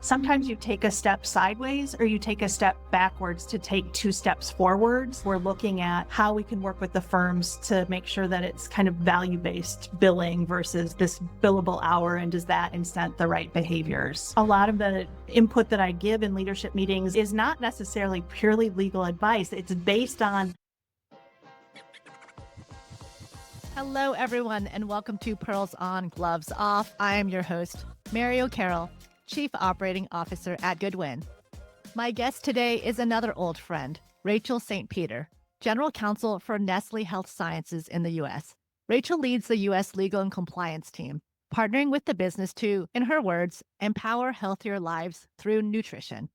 Sometimes you take a step sideways or you take a step backwards to take two steps forwards. We're looking at how we can work with the firms to make sure that it's kind of value-based billing versus this billable hour, and does that incent the right behaviors? A lot of the input that I give in leadership meetings is not necessarily purely legal advice. It's based on. Hello, everyone, and welcome to Pearls On, Gloves Off. I am your host, Mary O'Carroll, Chief Operating Officer at Goodwin. My guest today is another old friend, Rachel St. Peter, General Counsel for Nestlé Health Sciences in the U.S. Rachel leads the U.S. legal and compliance team, partnering with the business to, in her words, empower healthier lives through nutrition.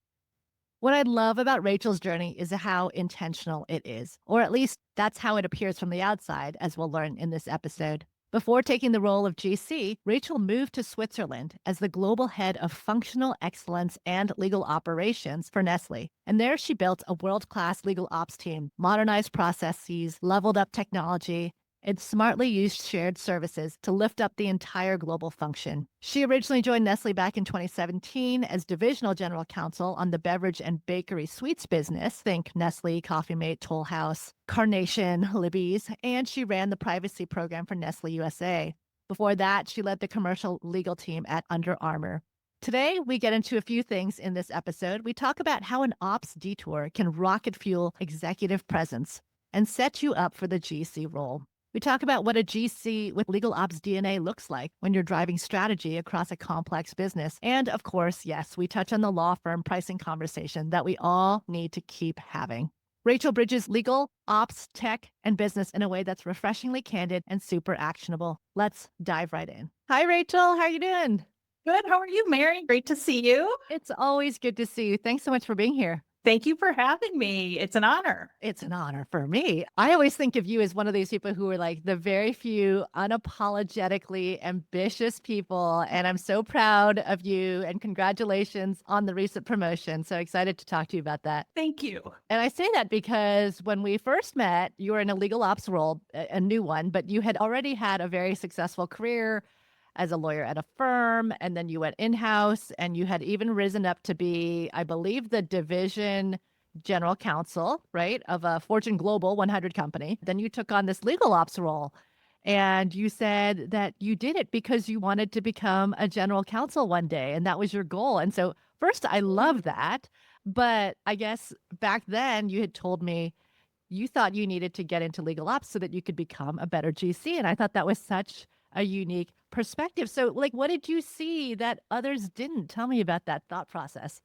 What I love about Rachel's journey is how intentional it is, or at least that's how it appears from the outside, as we'll learn in this episode. Before taking the role of GC, Rachel moved to Switzerland as the global head of functional excellence and legal operations for Nestlé. And there she built a world-class legal ops team, modernized processes, leveled up technology, and smartly used shared services to lift up the entire global function. She originally joined Nestlé back in 2017 as Divisional General Counsel on the beverage and bakery sweets business. Think Nestlé, Coffee Mate, Toll House, Carnation, Libby's, and she ran the privacy program for Nestlé USA. Before that, she led the commercial legal team at Under Armour. Today, we get into a few things in this episode. We talk about how an ops detour can rocket fuel executive presence and set you up for the GC role. We talk about what a GC with legal ops DNA looks like when you're driving strategy across a complex business. And of course, yes, we touch on the law firm pricing conversation that we all need to keep having. Rachel bridges legal, ops, tech, and business in a way that's refreshingly candid and super actionable. Let's dive right in. Hi, Rachel. How are you doing? Good. How are you, Mary? Great to see you. It's always good to see you. Thanks so much for being here. Thank you for having me. It's an honor. It's an honor for me. I always think of you as one of these people who are like the very few unapologetically ambitious people. And I'm so proud of you and congratulations on the recent promotion. So excited to talk to you about that. Thank you. And I say that because when we first met, you were in a legal ops role, a new one, but you had already had a very successful career as a lawyer at a firm, and then you went in-house, and you had even risen up to be, I believe, the division general counsel, right, of a Fortune Global 100 company. Then you took on this legal ops role, and you said that you did it because you wanted to become a general counsel one day, and that was your goal. And so first, I love that, but I guess back then you had told me you thought you needed to get into legal ops so that you could become a better GC, and I thought that was such a unique perspective. So, what did you see that others didn't? Tell me about that thought process.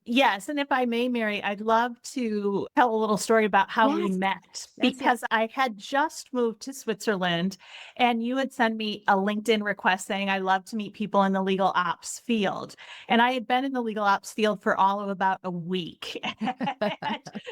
Yes. And if I may, Mary, I'd love to tell a little story about how we met, because I had just moved to Switzerland and you had sent me a LinkedIn request saying, I love to meet people in the legal ops field. And I had been in the legal ops field for all of about a week.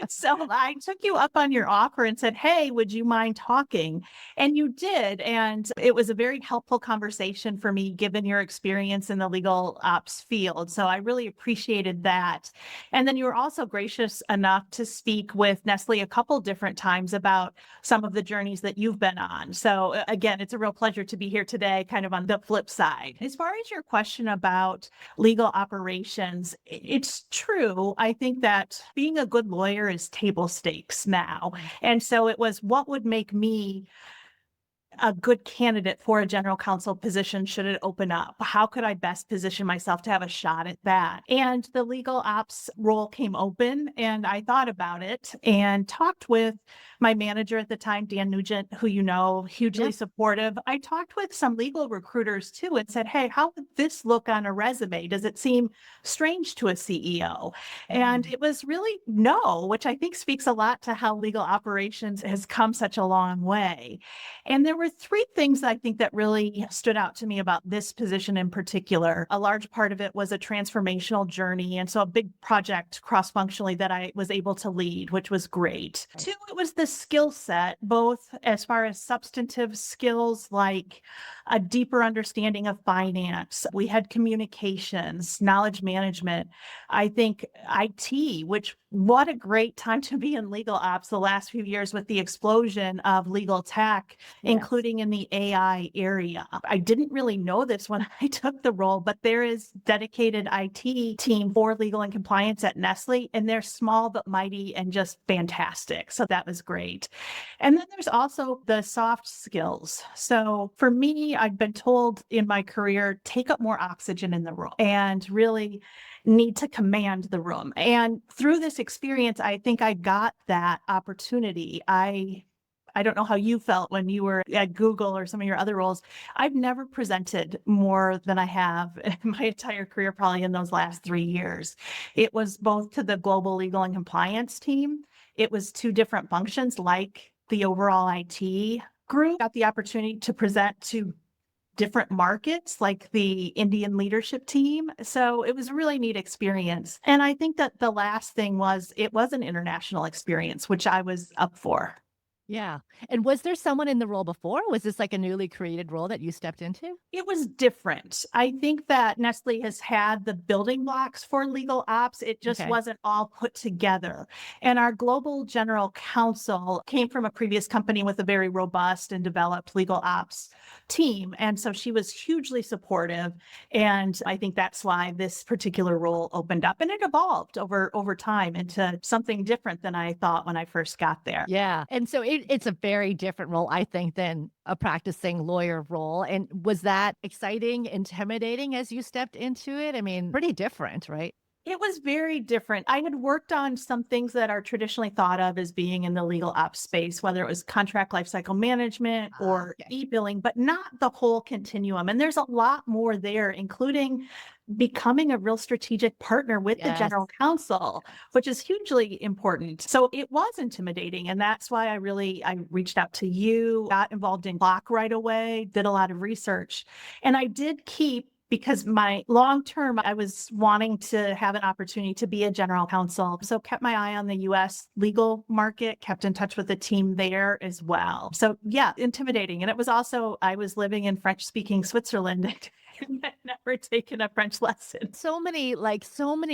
So I took you up on your offer and said, hey, would you mind talking? And you did. And it was a very helpful conversation for me, given your experience in the legal ops field. So I really appreciated that. And then you were also gracious enough to speak with Nestlé a couple different times about some of the journeys that you've been on. So again, it's a real pleasure to be here today, kind of on the flip side. As far as your question about legal operations, it's true. I think that being a good lawyer is table stakes now. And so it was, what would make me a good candidate for a general counsel position should it open up? How could I best position myself to have a shot at that? And the legal ops role came open, and I thought about it and talked with my manager at the time, Dan Nugent, who you know, hugely supportive. I talked with some legal recruiters too and said, hey, how would this look on a resume? Does it seem strange to a CEO? And it was really no, which I think speaks a lot to how legal operations has come such a long way. And there were three things I think that really stood out to me about this position in particular. A large part of it was a transformational journey. And so a big project cross-functionally that I was able to lead, which was great. Two, it was the skill set, both as far as substantive skills like a deeper understanding of finance. We had communications, knowledge management. I think IT, which what a great time to be in legal ops the last few years with the explosion of legal tech, including in the AI area. I didn't really know this when I took the role, but there is dedicated IT team for legal and compliance at Nestlé, and they're small but mighty and just fantastic. So that was great. And then there's also the soft skills. So for me, I've been told in my career, take up more oxygen in the room and really need to command the room. And through this experience, I think I got that opportunity. I don't know how you felt when you were at Google or some of your other roles. I've never presented more than I have in my entire career, probably in those last 3 years. It was both to the global legal and compliance team. It was two different functions like the overall IT group. Got the opportunity to present to different markets like the Indian leadership team. So it was a really neat experience. And I think that the last thing was it was an international experience, which I was up for. Yeah. And was there someone in the role before? Was this like a newly created role that you stepped into? It was different. I think that Nestle has had the building blocks for legal ops. It just Okay. wasn't all put together. And our global general counsel came from a previous company with a very robust and developed legal ops team. And so she was hugely supportive. And I think that's why this particular role opened up, and it evolved over time into something different than I thought when I first got there. Yeah. And so it's a very different role, I think, than a practicing lawyer role. And was that exciting, intimidating as you stepped into it? I mean, pretty different, right? It was very different. I had worked on some things that are traditionally thought of as being in the legal ops space, whether it was contract lifecycle management or Okay. e-billing, but not the whole continuum. And there's a lot more there, including becoming a real strategic partner with the Yes. general counsel, which is hugely important. So it was intimidating. And that's why I reached out to you, got involved in Block right away, did a lot of research. And I did keep, because my long term, I was wanting to have an opportunity to be a general counsel. So kept my eye on the US legal market, kept in touch with the team there as well. So yeah, intimidating. And it was also, I was living in French speaking Switzerland and I'd never taken a French lesson. So many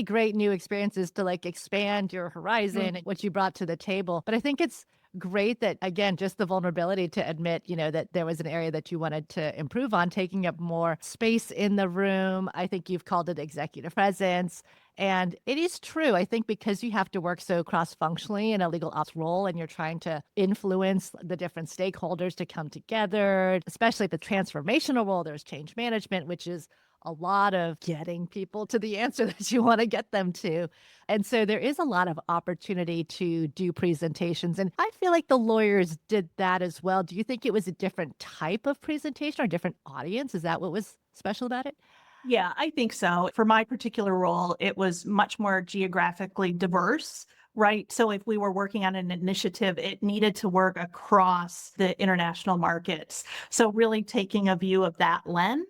great new experiences to like expand your horizon and what you brought to the table. But I think it's great that, again, just the vulnerability to admit, that there was an area that you wanted to improve on, taking up more space in the room. I think you've called it executive presence. And it is true. I think because you have to work so cross-functionally in a legal ops role and you're trying to influence the different stakeholders to come together, especially the transformational role, there's change management, which is a lot of getting people to the answer that you want to get them to. And so there is a lot of opportunity to do presentations. And I feel like the lawyers did that as well. Do you think it was a different type of presentation or a different audience? Is that what was special about it? Yeah, I think so. For my particular role, it was much more geographically diverse, right? So if we were working on an initiative, it needed to work across the international markets. So really taking a view of that lens,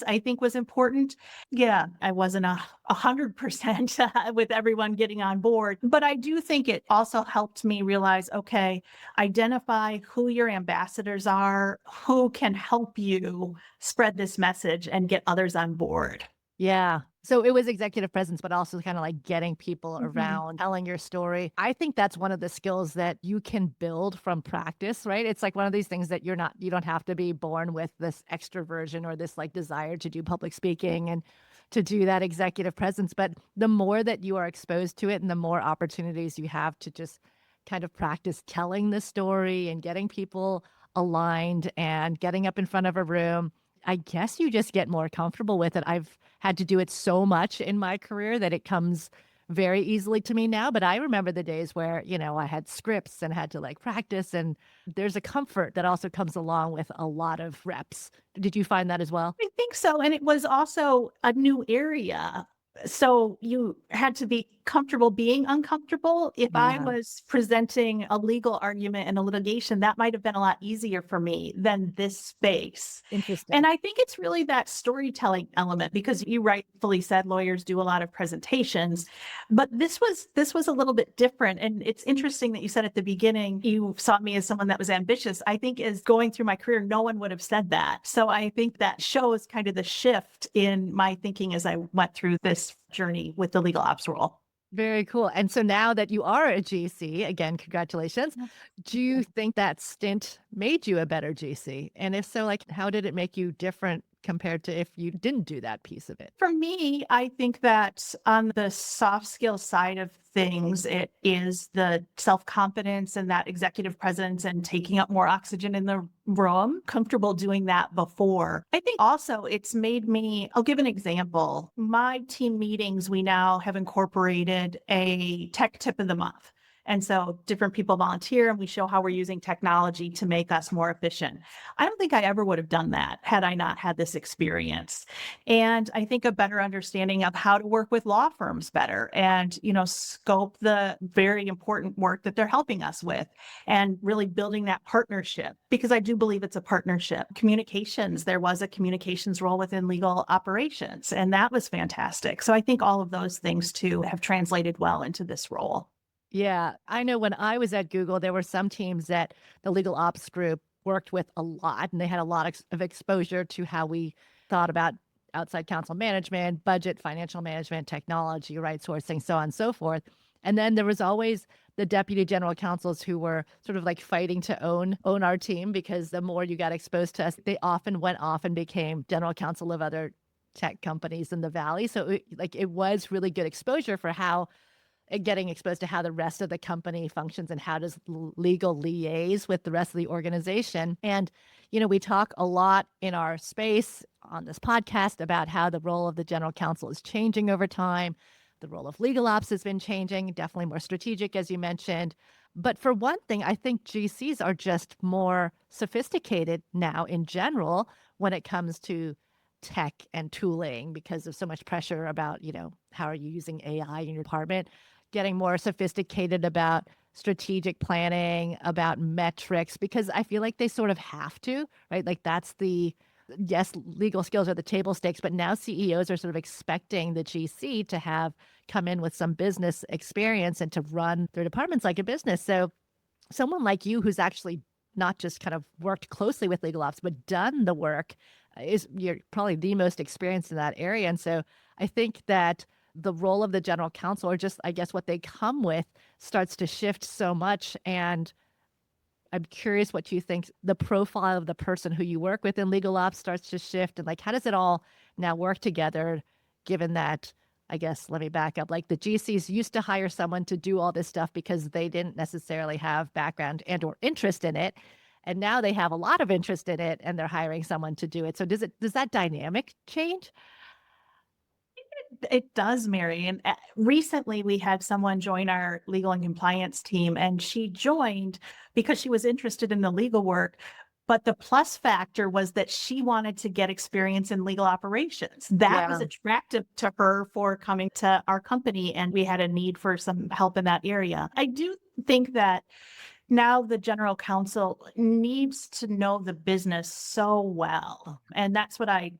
I think was important. Yeah, I wasn't 100% with everyone getting on board, but I do think it also helped me realize, okay, identify who your ambassadors are, who can help you spread this message and get others on board. Yeah. So it was executive presence, but also kind of like getting people Mhm. around, telling your story. I think that's one of the skills that you can build from practice, right? It's like one of these things that you don't have to be born with this extroversion or this like desire to do public speaking and to do that executive presence. But the more that you are exposed to it and the more opportunities you have to just kind of practice telling the story and getting people aligned and getting up in front of a room, I guess you just get more comfortable with it. I've had to do it so much in my career that it comes very easily to me now. But I remember the days where, I had scripts and had to like practice. And there's a comfort that also comes along with a lot of reps. Did you find that as well? I think so. And it was also a new area. So you had to be comfortable being uncomfortable. If I Yeah. was presenting a legal argument in a litigation, that might have been a lot easier for me than this space. Interesting. And I think it's really that storytelling element, because you rightfully said lawyers do a lot of presentations, but this was a little bit different. And it's interesting that you said at the beginning you saw me as someone that was ambitious. I think as going through my career, no one would have said that. So I think that shows kind of the shift in my thinking as I went through this journey with the legal ops role. Very cool. And so now that you are a GC, again, congratulations. Do you think that stint made you a better GC? And if so, like, how did it make you different compared to if you didn't do that piece of it? For me, I think that on the soft skill side of things, it is the self-confidence and that executive presence and taking up more oxygen in the room, comfortable doing that before. I think also it's made me, I'll give an example. My team meetings, we now have incorporated a tech tip of the month. And so different people volunteer and we show how we're using technology to make us more efficient. I don't think I ever would have done that had I not had this experience. And I think a better understanding of how to work with law firms better and, scope the very important work that they're helping us with and really building that partnership, because I do believe it's a partnership. Communications, there was a communications role within legal operations, and that was fantastic. So I think all of those things too have translated well into this role. Yeah, I know when I was at Google, there were some teams that the legal ops group worked with a lot, and they had a lot of exposure to how we thought about outside counsel management, budget, financial management, technology, right sourcing, so on and so forth. And then there was always the deputy general counsels who were sort of like fighting to own our team, because the more you got exposed to us, they often went off and became general counsel of other tech companies in the valley. So it was really good exposure for how getting exposed to how the rest of the company functions and how does legal liaise with the rest of the organization. And, we talk a lot in our space on this podcast about how the role of the general counsel is changing over time. The role of legal ops has been changing, definitely more strategic, as you mentioned. But for one thing, I think GCs are just more sophisticated now in general when it comes to tech and tooling, because of so much pressure about, how are you using AI in your department, getting more sophisticated about strategic planning, about metrics, because I feel like they sort of have to, right? Like yes, legal skills are the table stakes, but now CEOs are sort of expecting the GC to have come in with some business experience and to run their departments like a business. So someone like you who's actually not just kind of worked closely with legal ops, but done the work, you're probably the most experienced in that area. And so I think that the role of the general counsel, or just, I guess, what they come with, starts to shift so much. And I'm curious what you think the profile of the person who you work with in legal ops starts to shift. And like, how does it all now work together, given that, I guess, let me back up. Like the GCs used to hire someone to do all this stuff because they didn't necessarily have background and or interest in it. And now they have a lot of interest in it and they're hiring someone to do it. So does that dynamic change? It does, Mary. And recently we had someone join our legal and compliance team, and she joined because she was interested in the legal work. But the plus factor was that she wanted to get experience in legal operations. That was Yeah. attractive to her for coming to our company, and we had a need for some help in that area. I do think that now the general counsel needs to know the business so well. And that's what I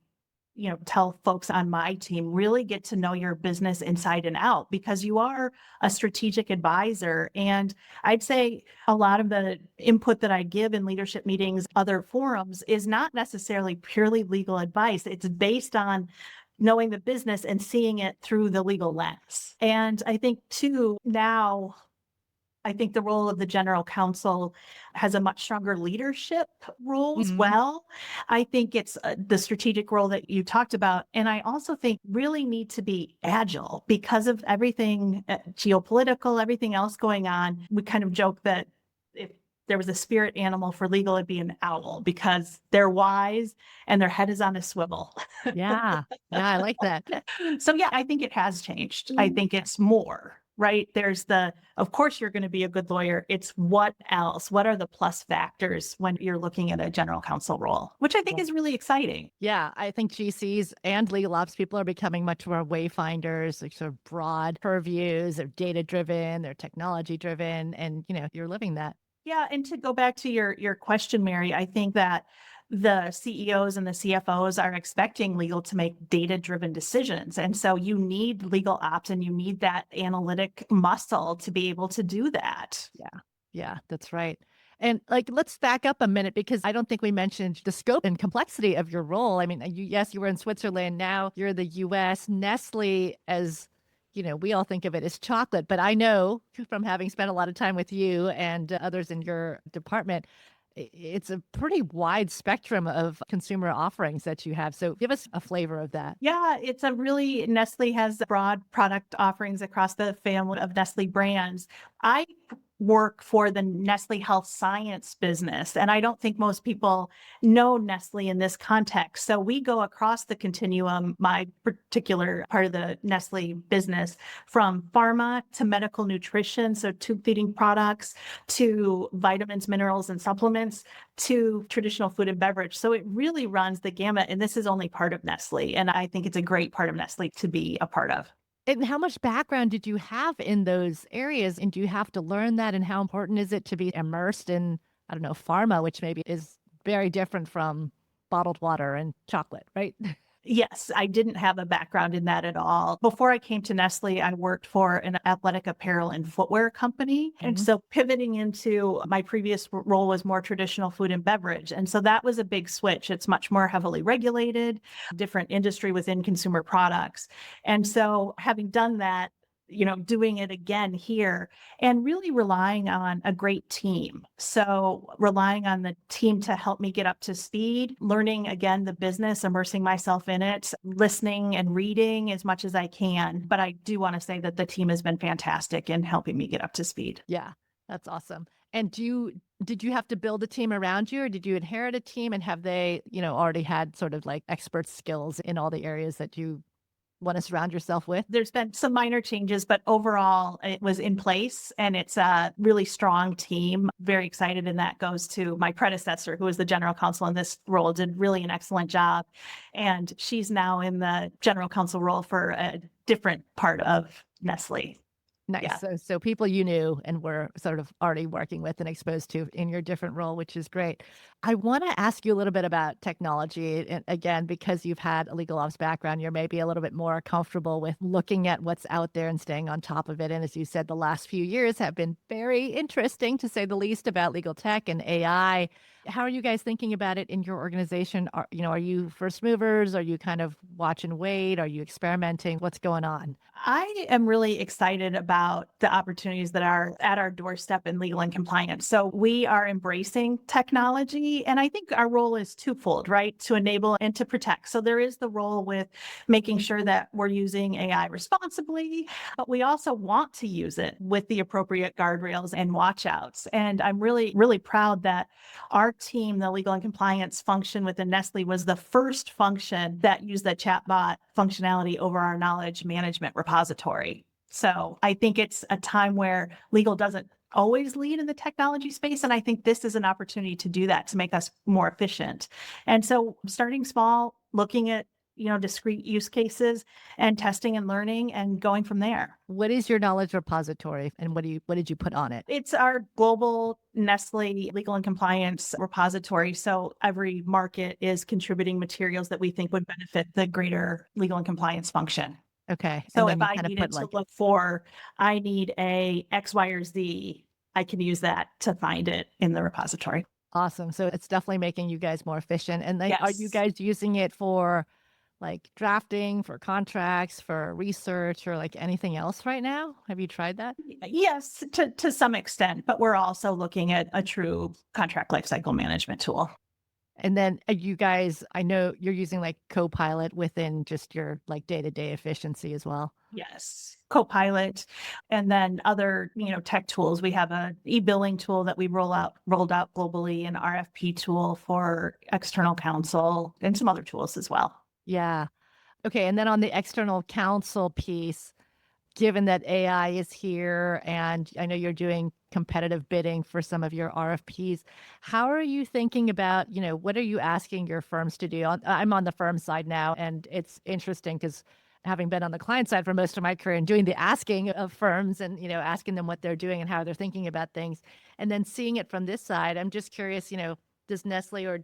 tell folks on my team, really get to know your business inside and out, because you are a strategic advisor. And I'd say a lot of the input that I give in leadership meetings, other forums, is not necessarily purely legal advice. It's based on knowing the business and seeing it through the legal lens. And I think too, now I think the role of the general counsel has a much stronger leadership role as Mhm. well. I think it's the strategic role that you talked about. And I also think really need to be agile because of everything geopolitical, everything else going on. We kind of joke that if there was a spirit animal for legal, it'd be an owl, because they're wise and their head is on a swivel. Yeah. Yeah, I like that. So yeah, I think it has changed. I think it's more. right? Of course, you're going to be a good lawyer. It's what else? What are the plus factors when you're looking at a general counsel role, which I think is really exciting. Yeah, I think GCs and legal ops people are becoming much more wayfinders, like sort of broad purviews. They're data driven, they're technology driven, and you're living that. Yeah, and to go back to your question, Mary, I think that the CEOs and the CFOs are expecting legal to make data-driven decisions. And so you need legal ops and you need that analytic muscle to be able to do that. Yeah, that's right. And let's back up a minute because I don't think we mentioned the scope and complexity of your role. I mean, yes, you were in Switzerland. Now you're the US. Nestle, as we all think of it as chocolate, but I know from having spent a lot of time with you and others in your department, it's a pretty wide spectrum of consumer offerings that you have. So give us a flavor of that. Yeah, Nestle has broad product offerings across the family of Nestle brands. I work for the Nestlé Health Science business, and I don't think most people know Nestle in this context. So we go across the continuum, my particular part of the Nestle business, from pharma to medical nutrition, so tube feeding products, to vitamins, minerals, and supplements, to traditional food and beverage. So it really runs the gamut, and this is only part of Nestle. And I think it's a great part of Nestle to be a part of. And how much background did you have in those areas? And do you have to learn that? And how important is it to be immersed in, I don't know, pharma, which maybe is very different from bottled water and chocolate, right? Yes, I didn't have a background in that at all. Before I came to Nestle, I worked for an athletic apparel and footwear company. And Mhm. so pivoting into my previous role was more traditional food and beverage. And so that was a big switch. It's much more heavily regulated, different industry within consumer products. And so having done that, doing it again here and really relying on a great team. So relying on the team to help me get up to speed, learning again the business, immersing myself in it, listening and reading as much as I can. But I do want to say that the team has been fantastic in helping me get up to speed. Yeah, that's awesome. And did you have to build a team around you or did you inherit a team and have they, already had sort of like expert skills in all the areas that you want to surround yourself with? There's been some minor changes, but overall it was in place and it's a really strong team. Very excited. And that goes to my predecessor, who was the general counsel in this role, did really an excellent job. And she's now in the general counsel role for a different part of Nestle. Nice. Yeah. So people you knew and were sort of already working with and exposed to in your different role, which is great. I want to ask you a little bit about technology. And again, because you've had a legal ops background, you're maybe a little bit more comfortable with looking at what's out there and staying on top of it. And as you said, the last few years have been very interesting, to say the least, about legal tech and AI. How are you guys thinking about it in your organization? Are you first movers? Are you kind of watch and wait? Are you experimenting? What's going on? I am really excited about the opportunities that are at our doorstep in legal and compliance. So we are embracing technology, and I think our role is twofold, right? To enable and to protect. So there is the role with making sure that we're using AI responsibly, but we also want to use it with the appropriate guardrails and watchouts. And I'm really, really proud that our team, the legal and compliance function within Nestle, was the first function that used the chatbot functionality over our knowledge management repository. So I think it's a time where legal doesn't always lead in the technology space. And I think this is an opportunity to do that, to make us more efficient. And so starting small, looking at discrete use cases and testing and learning and going from there. What is your knowledge repository and what did you put on it? It's our global Nestle legal and compliance repository. So every market is contributing materials that we think would benefit the greater legal and compliance function. Okay. So if I needed to look for, I need a X, Y, or Z, I can use that to find it in the repository. Awesome. So it's definitely making you guys more efficient. And are you Yes. guys using it for like drafting, for contracts, for research, or like anything else right now? Have you tried that? Yes, to some extent, but we're also looking at a true contract lifecycle management tool. And then you guys, I know you're using like Copilot within just your like day-to-day efficiency as well. Yes, Copilot, and then other tech tools. We have a e-billing tool that we rolled out globally, an RFP tool for external counsel, and some other tools as well. Yeah. Okay. And then on the external counsel piece, given that AI is here and I know you're doing competitive bidding for some of your RFPs, how are you thinking about, what are you asking your firms to do? I'm on the firm side now, and it's interesting because having been on the client side for most of my career and doing the asking of firms and, asking them what they're doing and how they're thinking about things, and then seeing it from this side, I'm just curious, does Nestle or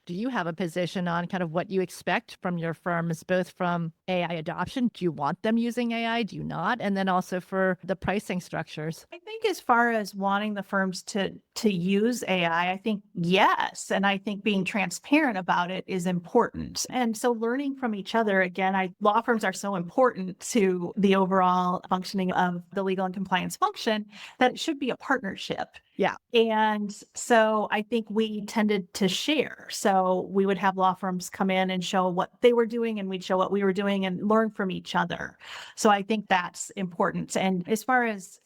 do you have a position on kind of what you expect from your firms, both from AI adoption? Do you want them using AI? Do you not? And then also for the pricing structures. I think as far as wanting the firms to use AI, I think yes. And I think being transparent about it is important. And so learning from each other, again, law firms are so important to the overall functioning of the legal and compliance function that it should be a partnership. Yeah. And so I think we tended to share. So we would have law firms come in and show what they were doing, and we'd show what we were doing and learn from each other. So I think that's important. And as far as,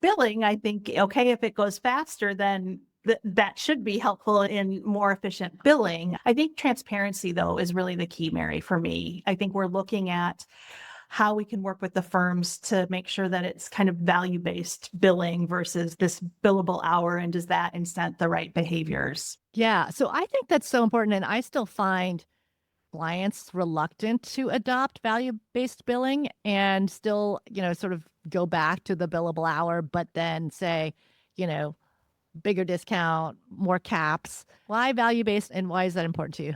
billing, I think, okay, if it goes faster, then that should be helpful in more efficient billing. I think transparency, though, is really the key, Mary, for me. I think we're looking at how we can work with the firms to make sure that it's kind of value-based billing versus this billable hour, and does that incent the right behaviors? Yeah. So I think that's so important. And I still find clients reluctant to adopt value-based billing and still, sort of go back to the billable hour, but then say, bigger discount, more caps. Why value-based, and why is that important to you?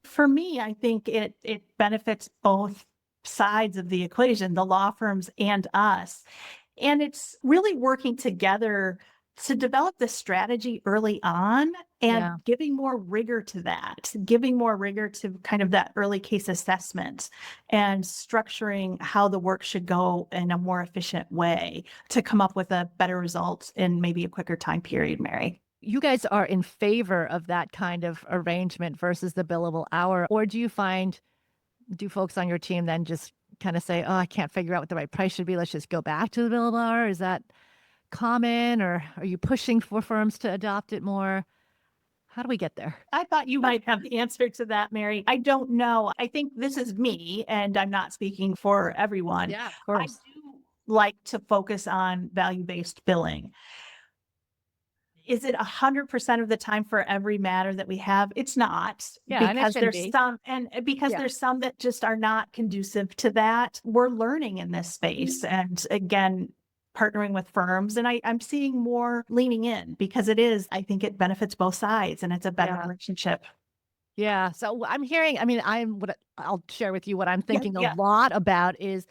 For me, I think it benefits both sides of the equation, the law firms and us. And it's really working together to develop the strategy early on and giving more rigor to that, giving more rigor to kind of that early case assessment and structuring how the work should go in a more efficient way to come up with a better result in maybe a quicker time period, Mary. You guys are in favor of that kind of arrangement versus the billable hour, or do folks on your team then just kind of say, oh, I can't figure out what the right price should be, let's just go back to the billable hour? Is that common, or are you pushing for firms to adopt it more? How do we get there? I thought you might have the answer to that, Mary. I don't know. I think this is me, and I'm not speaking for everyone. Yeah, of course. I do like to focus on value-based billing. Is it 100% of the time for every matter that we have? It's not. Yeah, and it because shouldn't there's be. some, and because there's some that just are not conducive to that. We're learning in this space. And again, partnering with firms, and I'm seeing more leaning in because I think it benefits both sides and it's a better relationship. Yeah. So I'm hearing, I'll share with you what I'm thinking Yeah. a lot about is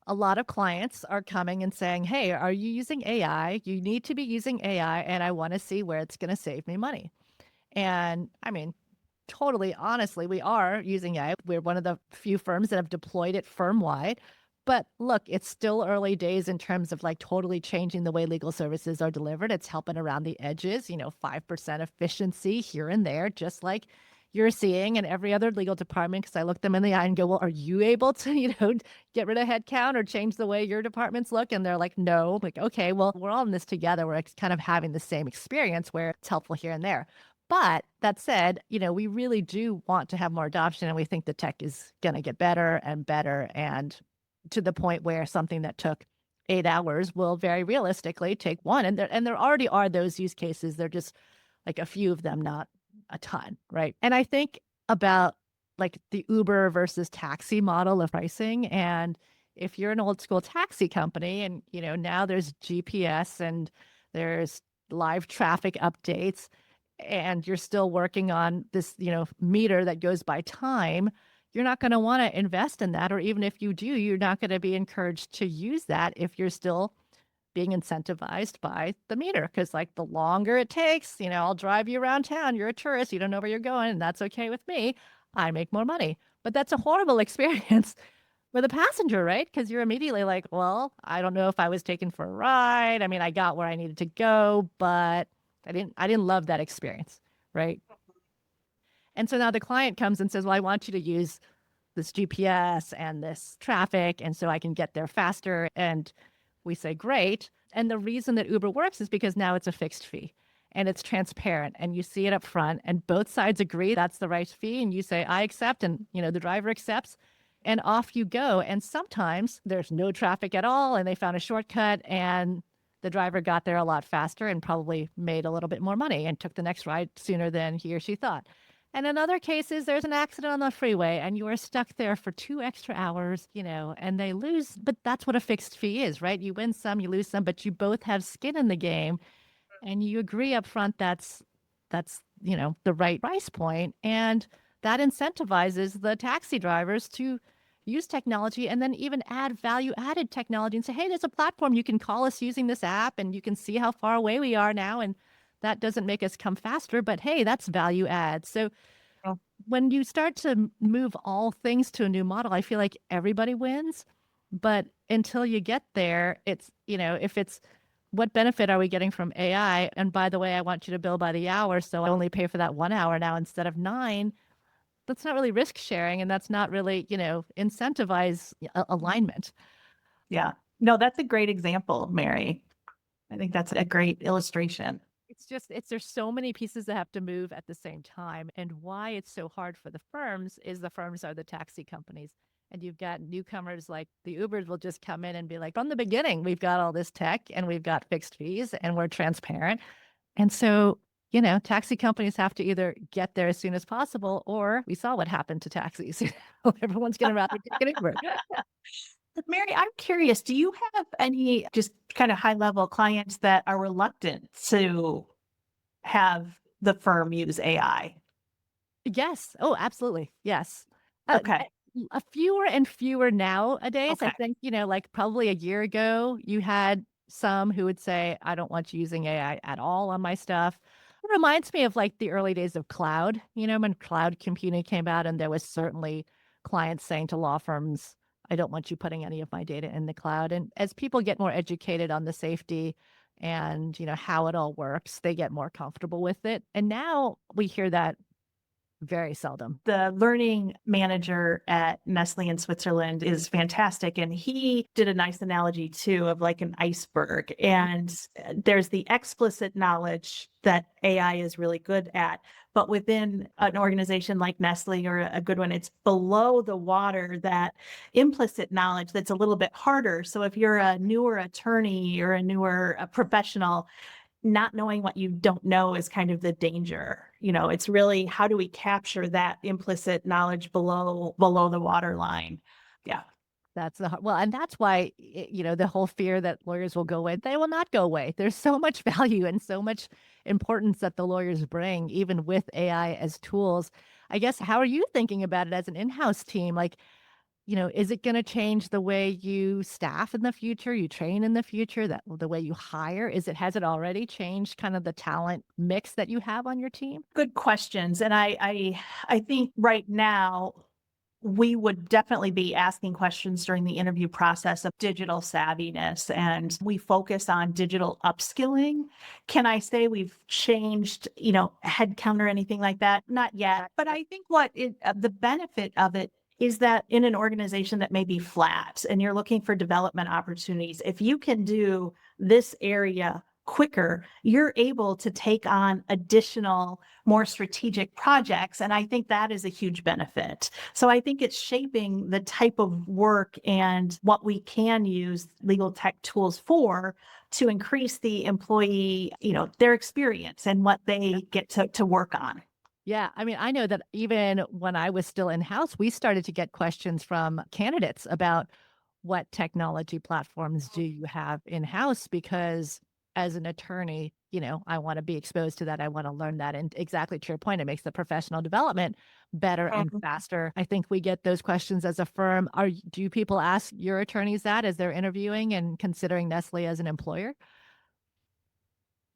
a lot of clients are coming and saying, hey, are you using AI? You need to be using AI, and I want to see where it's going to save me money. And totally honestly, we are using AI. We're one of the few firms that have deployed it firm-wide. But look, it's still early days in terms of like totally changing the way legal services are delivered. It's helping around the edges, 5% efficiency here and there, just like you're seeing in every other legal department. Because I look them in the eye and go, well, are you able to, get rid of headcount or change the way your departments look? And they're like, no. I'm like, okay, well, we're all in this together. We're kind of having the same experience where it's helpful here and there. But that said, we really do want to have more adoption, and we think the tech is going to get better and better, and to the point where something that took 8 hours will very realistically take 1. And there already are those use cases. They're just like a few of them, not a ton, right? And I think about like the Uber versus taxi model of pricing. And if you're an old school taxi company and, now there's GPS and there's live traffic updates, and you're still working on this, meter that goes by time, you're not going to want to invest in that. Or even if you do, you're not going to be encouraged to use that if you're still being incentivized by the meter. Because like the longer it takes, I'll drive you around town. You're a tourist. You don't know where you're going. And that's okay with me. I make more money. But that's a horrible experience for the passenger, right? Because you're immediately like, well, I don't know if I was taken for a ride. I got where I needed to go, but I didn't love that experience, right? And so now the client comes and says, well, I want you to use this GPS and this traffic, and so I can get there faster. And we say, great. And the reason that Uber works is because now it's a fixed fee and it's transparent and you see it up front and both sides agree that's the right fee. And you say, I accept. And, the driver accepts. and off you go. And sometimes there's no traffic at all and they found a shortcut and the driver got there a lot faster and probably made a little bit more money and took the next ride sooner than he or she thought. And in other cases, there's an accident on the freeway and you are stuck there for 2 extra hours, and they lose. But that's what a fixed fee is, right? You win some, you lose some, but you both have skin in the game and you agree up front that's the right price point. And that incentivizes the taxi drivers to use technology and then even add value added technology and say, hey, there's a platform. You can call us using this app and you can see how far away we are now. And that doesn't make us come faster, but hey, that's value add. So when you start to move all things to a new model, I feel like everybody wins. But until you get there, it's, if it's what benefit are we getting from AI? And by the way, I want you to bill by the hour. So I only pay for that 1 hour now instead of 9. That's not really risk sharing. And that's not really, incentivize alignment. Yeah. No, that's a great example, Mary. I think that's a great illustration. There's so many pieces that have to move at the same time. And why it's so hard for the firms is the firms are the taxi companies. And you've got newcomers like the Ubers will just come in and be like, from the beginning, we've got all this tech and we've got fixed fees and we're transparent. And so, taxi companies have to either get there as soon as possible, or we saw what happened to taxis. Everyone's going to rather take an Uber. Mary, I'm curious, do you have any just kind of high level clients that are reluctant to have the firm use AI? Yes. Oh, absolutely. Yes. Okay. A fewer and fewer nowadays. I Okay. think, like probably a year ago, you had some who would say, I don't want you using AI at all on my stuff. It reminds me of like the early days of cloud, when cloud computing came out, and there was certainly clients saying to law firms, I don't want you putting any of my data in the cloud. And as people get more educated on the safety and, how it all works, they get more comfortable with it. And now we hear that very seldom. The learning manager at Nestlé in Switzerland is fantastic. And he did a nice analogy too of like an iceberg. And there's the explicit knowledge that AI is really good at. But within an organization like Nestlé or a good one, it's below the water, that implicit knowledge that's a little bit harder. So if you're a newer attorney or a newer professional, not knowing what you don't know is kind of the danger. It's really, how do we capture that implicit knowledge below the waterline? Yeah. That's and that's why, the whole fear that lawyers will go away, they will not go away. There's so much value and so much importance that the lawyers bring, even with AI as tools. I guess, how are you thinking about it as an in-house team? Like, is it going to change the way you staff in the future, you train in the future, that the way you hire? Has it already changed kind of the talent mix that you have on your team? Good questions. And I think right now we would definitely be asking questions during the interview process of digital savviness, and we focus on digital upskilling. Can I say we've changed, headcount or anything like that? Not yet. But I think the benefit of it is that in an organization that may be flat and you're looking for development opportunities, if you can do this area quicker, you're able to take on additional, more strategic projects. And I think that is a huge benefit. So I think it's shaping the type of work and what we can use legal tech tools for to increase the employee, their experience and what they get to work on. Yeah. I mean, I know that even when I was still in-house, we started to get questions from candidates about what technology platforms do you have in-house? Because as an attorney, I want to be exposed to that. I want to learn that. And exactly to your point, it makes the professional development better and faster. I think we get those questions as a firm. Do people ask your attorneys that as they're interviewing and considering Nestlé as an employer?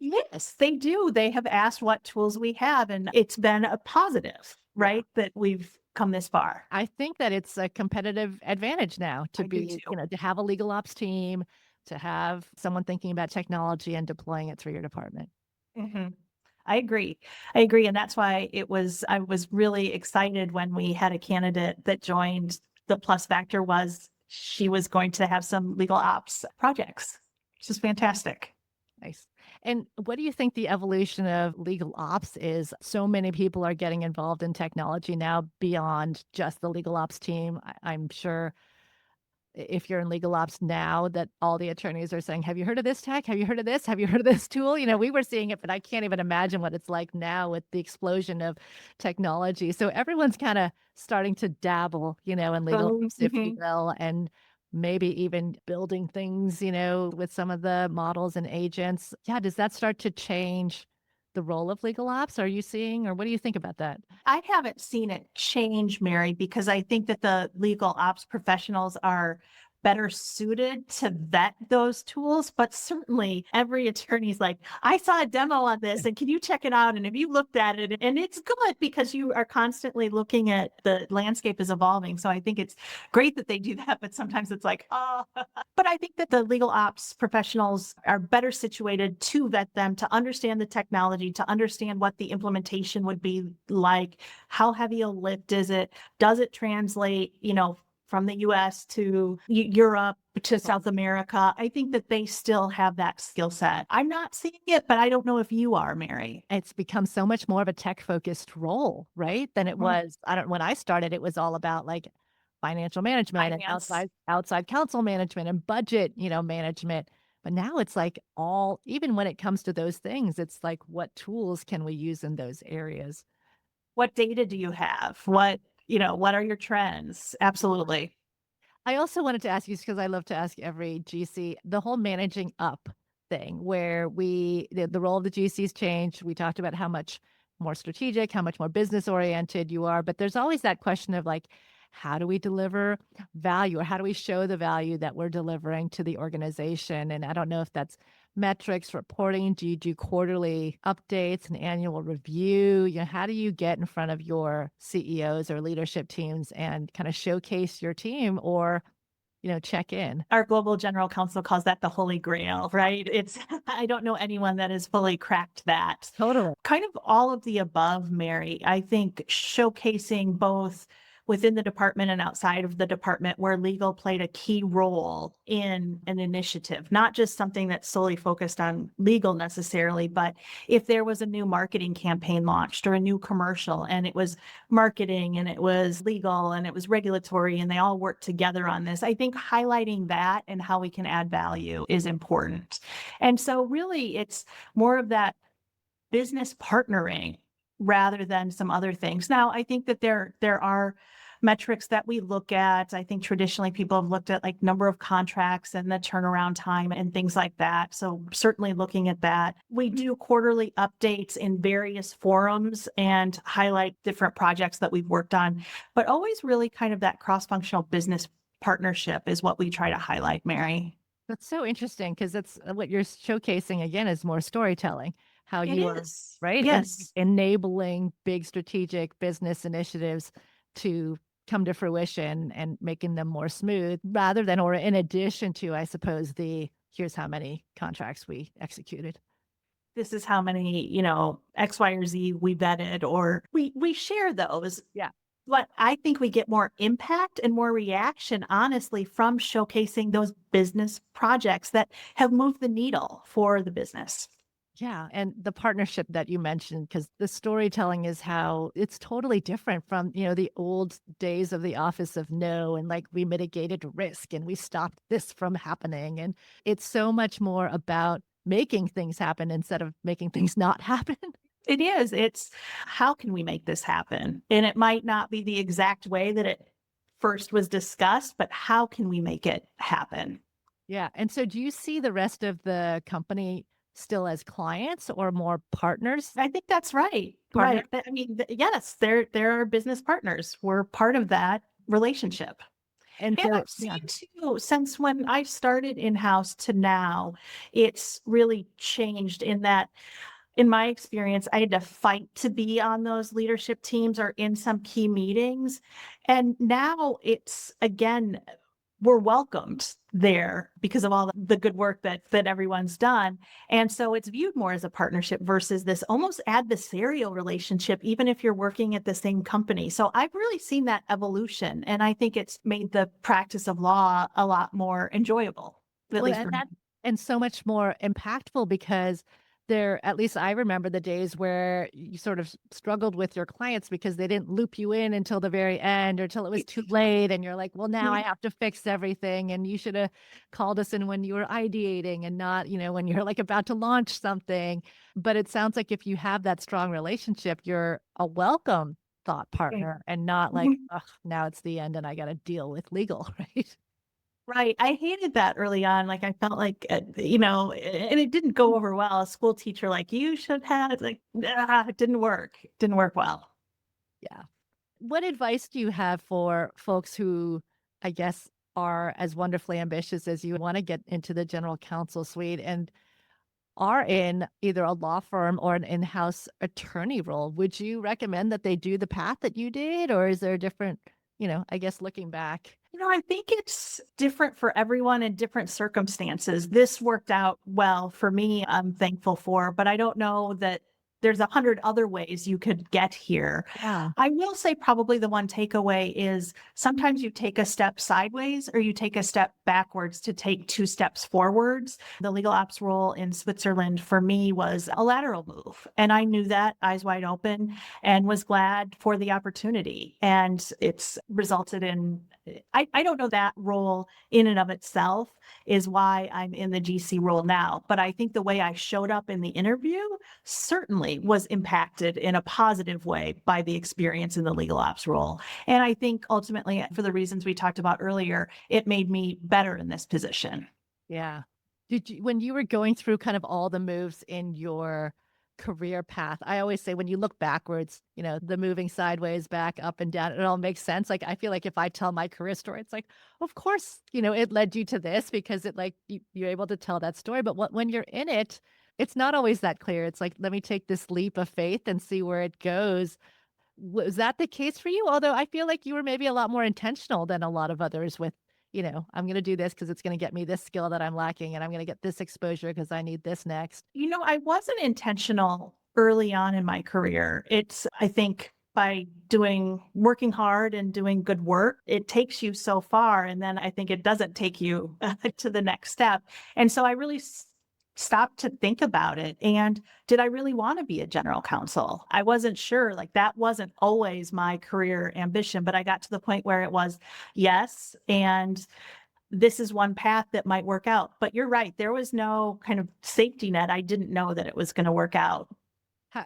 Yes, they do. They have asked what tools we have, and it's been a positive, right? That we've come this far. I think that it's a competitive advantage now to to have a legal ops team, to have someone thinking about technology and deploying it through your department. Mm-hmm. I agree. And that's why I was really excited when we had a candidate that joined. The plus factor was she was going to have some legal ops projects, which is fantastic. Nice. And what do you think the evolution of legal ops is? So many people are getting involved in technology now beyond just the legal ops team. I'm sure if you're in legal ops now that all the attorneys are saying, have you heard of this tech? Have you heard of this? Have you heard of this tool? We were seeing it, but I can't even imagine what it's like now with the explosion of technology. So everyone's kind of starting to dabble, in legal ops, if you Mhm. will, and maybe even building things, with some of the models and agents. Yeah. Does that start to change the role of legal ops? Are you seeing, or what do you think about that? I haven't seen it change, Mary, because I think that the legal ops professionals are better suited to vet those tools. But certainly every attorney's like, I saw a demo on this and can you check it out? And have you looked at it? And it's good because you are constantly looking at the landscape is evolving. So I think it's great that they do that. But sometimes it's like, oh, but I think that the legal ops professionals are better situated to vet them, to understand the technology, to understand what the implementation would be like. How heavy a lift is it? Does it translate, from the US to Europe to South America? I think that they still have that skill set. I'm not seeing it, but I don't know if you are, Mary. It's become so much more of a tech-focused role, right? Than it Mhm. was. I don't When I started, it was all about, like, financial management and Finance. outside counsel management and budget, management. But now it's like all even when it comes to those things, it's like, what tools can we use in those areas? What data do you have? What are your trends? Absolutely. I also wanted to ask you, because I love to ask every GC, the whole managing up thing where the role of the GC's changed. We talked about how much more strategic, how much more business oriented you are, but there's always that question of like, how do we deliver value, or how do we show the value that we're delivering to the organization? And I don't know if that's metrics, reporting. Do you do quarterly updates and annual review? How do you get in front of your CEOs or leadership teams and kind of showcase your team, or, check in? Our global general counsel calls that the holy grail, right? It's, I don't know anyone that has fully cracked that. Totally. Kind of all of the above, Mary. I think showcasing both within the department and outside of the department where legal played a key role in an initiative, not just something that's solely focused on legal necessarily, but if there was a new marketing campaign launched or a new commercial and it was marketing and it was legal and it was regulatory and they all worked together on this, I think highlighting that and how we can add value is important. And so really it's more of that business partnering rather than some other things. Now, I think that there are metrics that we look at. I think traditionally people have looked at like number of contracts and the turnaround time and things like that. So certainly looking at that. We do quarterly updates in various forums and highlight different projects that we've worked on, but always really kind of that cross-functional business partnership is what we try to highlight, Mary. That's so interesting, because that's what you're showcasing again is more storytelling, how It you are, is. right? And Yes. enabling big strategic business initiatives to come to fruition and making them more smooth rather than, or in addition to, I suppose, here's how many contracts we executed. This is how many, X, Y, or Z we vetted, or we share those. Yeah. But I think we get more impact and more reaction, honestly, from showcasing those business projects that have moved the needle for the business. Yeah, and the partnership that you mentioned, because the storytelling is how it's totally different from, the old days of the office of no, and like we mitigated risk and we stopped this from happening. And it's so much more about making things happen instead of making things not happen. It is. It's how can we make this happen? And it might not be the exact way that it first was discussed, but how can we make it happen? Yeah. And so do you see the rest of the company still as clients or more partners? I think that's right. Partner. Right. I mean, yes, they're our business partners. We're part of that relationship. And And so, I've yeah. seen too, since when I started in-house to now, it's really changed in that, in my experience, I had to fight to be on those leadership teams or in some key meetings. And now it's again, we're welcomed there because of all the good work that everyone's done. And so it's viewed more as a partnership versus this almost adversarial relationship, even if you're working at the same company. So I've really seen that evolution. And I think it's made the practice of law a lot more enjoyable, at Well, least and for that me. and so much more impactful because there, at least I remember the days where you sort of struggled with your clients because they didn't loop you in until the very end or till it was too late. And you're like, well, now I have to fix everything. And you should have called us in when you were ideating and not, when you're like about to launch something. But it sounds like if you have that strong relationship, you're a welcome thought partner and not like, oh, now it's the end and I got to deal with legal, right? Right. I hated that early on. Like I felt like, and it didn't go over well. A school teacher, like you should have, like, it didn't work. It didn't work well. Yeah. What advice do you have for folks who, I guess, are as wonderfully ambitious as you want to get into the general counsel suite and are in either a law firm or an in-house attorney role? Would you recommend that they do the path that you did, or is there a different, I guess looking back? I think it's different for everyone in different circumstances. This worked out well for me, I'm thankful for, but I don't know that there's 100 other ways you could get here. Yeah. I will say probably the one takeaway is sometimes you take a step sideways or you take a step backwards to take 2 steps forwards. The legal ops role in Switzerland for me was a lateral move. And I knew that, eyes wide open, and was glad for the opportunity. And it's resulted in, I don't know that role in and of itself is why I'm in the GC role now. But I think the way I showed up in the interview certainly was impacted in a positive way by the experience in the legal ops role. And I think ultimately, for the reasons we talked about earlier, it made me better in this position. Yeah. Did you, when you were going through kind of all the moves in your career path, I always say when you look backwards, the moving sideways, back, up and down, it all makes sense. Like, I feel like if I tell my career story, it's like, of course, it led you to this because it like you're able to tell that story. But when you're in it, it's not always that clear. It's like, let me take this leap of faith and see where it goes. Was that the case for you? Although I feel like you were maybe a lot more intentional than a lot of others with, I'm going to do this because it's going to get me this skill that I'm lacking, and I'm going to get this exposure because I need this next. I wasn't intentional early on in my career. It's, I think, by working hard and doing good work, it takes you so far. And then I think it doesn't take you to the next step. And so I really stopped to think about it. And did I really want to be a general counsel? I wasn't sure. Like that wasn't always my career ambition, but I got to the point where it was yes. And this is one path that might work out. But you're right. There was no kind of safety net. I didn't know that it was going to work out.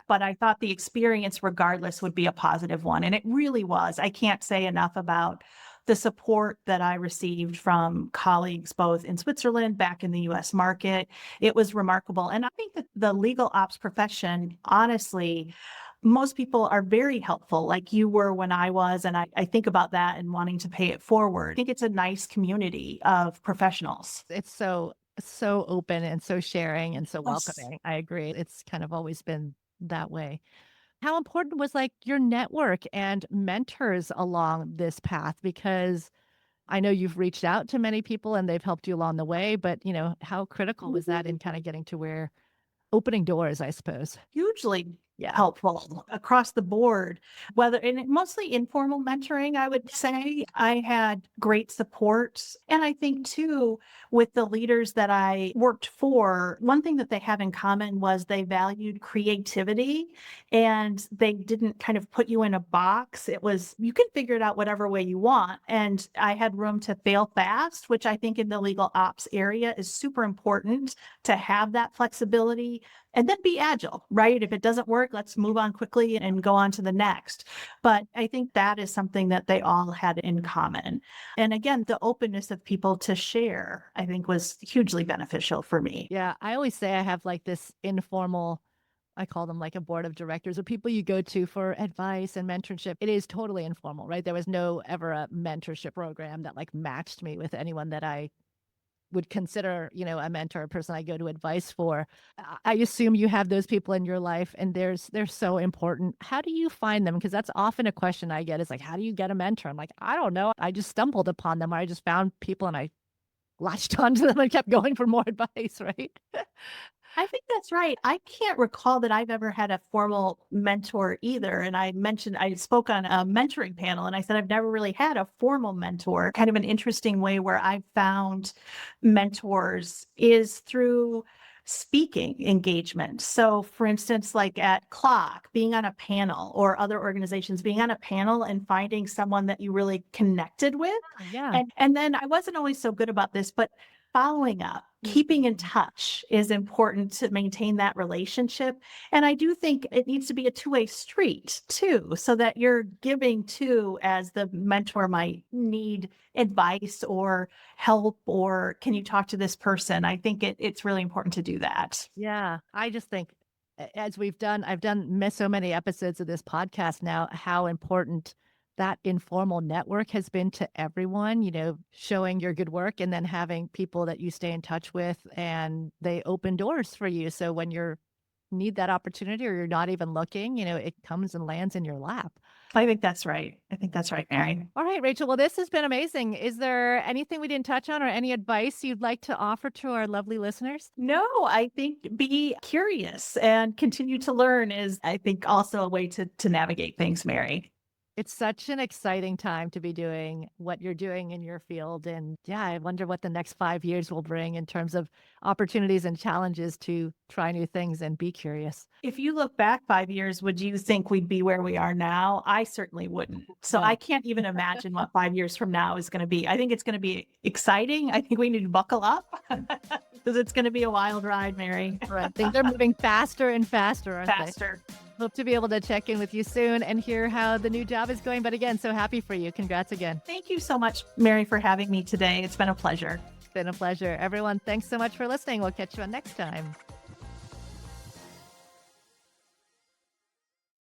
But I thought the experience regardless would be a positive one. And it really was. I can't say enough about the support that I received from colleagues, both in Switzerland, back in the US market. It was remarkable. And I think that the legal ops profession, honestly, most people are very helpful, like you were when I was. And I think about that and wanting to pay it forward. I think it's a nice community of professionals. It's so open and so sharing and so welcoming. I agree. It's kind of always been that way. How important was like your network and mentors along this path? Because I know you've reached out to many people and they've helped you along the way, but how critical was that in kind of getting to where opening doors, I suppose? Hugely helpful across the board, whether in mostly informal mentoring, I would say I had great support. And I think too, with the leaders that I worked for, one thing that they have in common was they valued creativity and they didn't kind of put you in a box. It was, you can figure it out whatever way you want. And I had room to fail fast, which I think in the legal ops area is super important to have that flexibility. And then be agile, right? If it doesn't work, let's move on quickly and go on to the next. But I think that is something that they all had in common. And again, the openness of people to share, I think was hugely beneficial for me. Yeah, I always say I have like this informal, I call them like a board of directors or people you go to for advice and mentorship. It is totally informal, right? There was no ever a mentorship program that like matched me with anyone that I would consider, a mentor, a person I go to advice for. I assume you have those people in your life and they're so important. How do you find them? Because that's often a question I get is like, how do you get a mentor? I'm like, I don't know. I just stumbled upon them. I just found people and I latched onto them and kept going for more advice, right? I think that's right. I can't recall that I've ever had a formal mentor either. And I spoke on a mentoring panel and I said, I've never really had a formal mentor. Kind of an interesting way where I've found mentors is through speaking engagement. So for instance, like at Clock, being on a panel or other organizations, being on a panel and finding someone that you really connected with. Yeah. And then I wasn't always so good about this, but following up, keeping in touch is important to maintain that relationship. And I do think it needs to be a two-way street too, so that you're giving too, as the mentor might need advice or help, or can you talk to this person? I think it's really important to do that. Yeah. I just think as I've done so many episodes of this podcast now, how important that informal network has been to everyone, showing your good work and then having people that you stay in touch with and they open doors for you. So when you need that opportunity or you're not even looking, it comes and lands in your lap. I think that's right. I think that's right, Mary. All right, Rachel. Well, this has been amazing. Is there anything we didn't touch on or any advice you'd like to offer to our lovely listeners? No, I think be curious and continue to learn is, I think, also a way to navigate things, Mary. It's such an exciting time to be doing what you're doing in your field. And yeah, I wonder what the next 5 years will bring in terms of opportunities and challenges to try new things and be curious. If you look back 5 years, would you think we'd be where we are now? I certainly wouldn't. So No. I can't even imagine what 5 years from now is going to be. I think it's going to be exciting. I think we need to buckle up because it's going to be a wild ride, Mary. Right. Things are moving faster and faster, aren't Faster. they? Hope to be able to check in with you soon and hear how the new job is going. But again, so happy for you. Congrats again. Thank you so much, Mary, for having me today. It's been a pleasure. It's been a pleasure. Everyone, thanks so much for listening. We'll catch you on next time.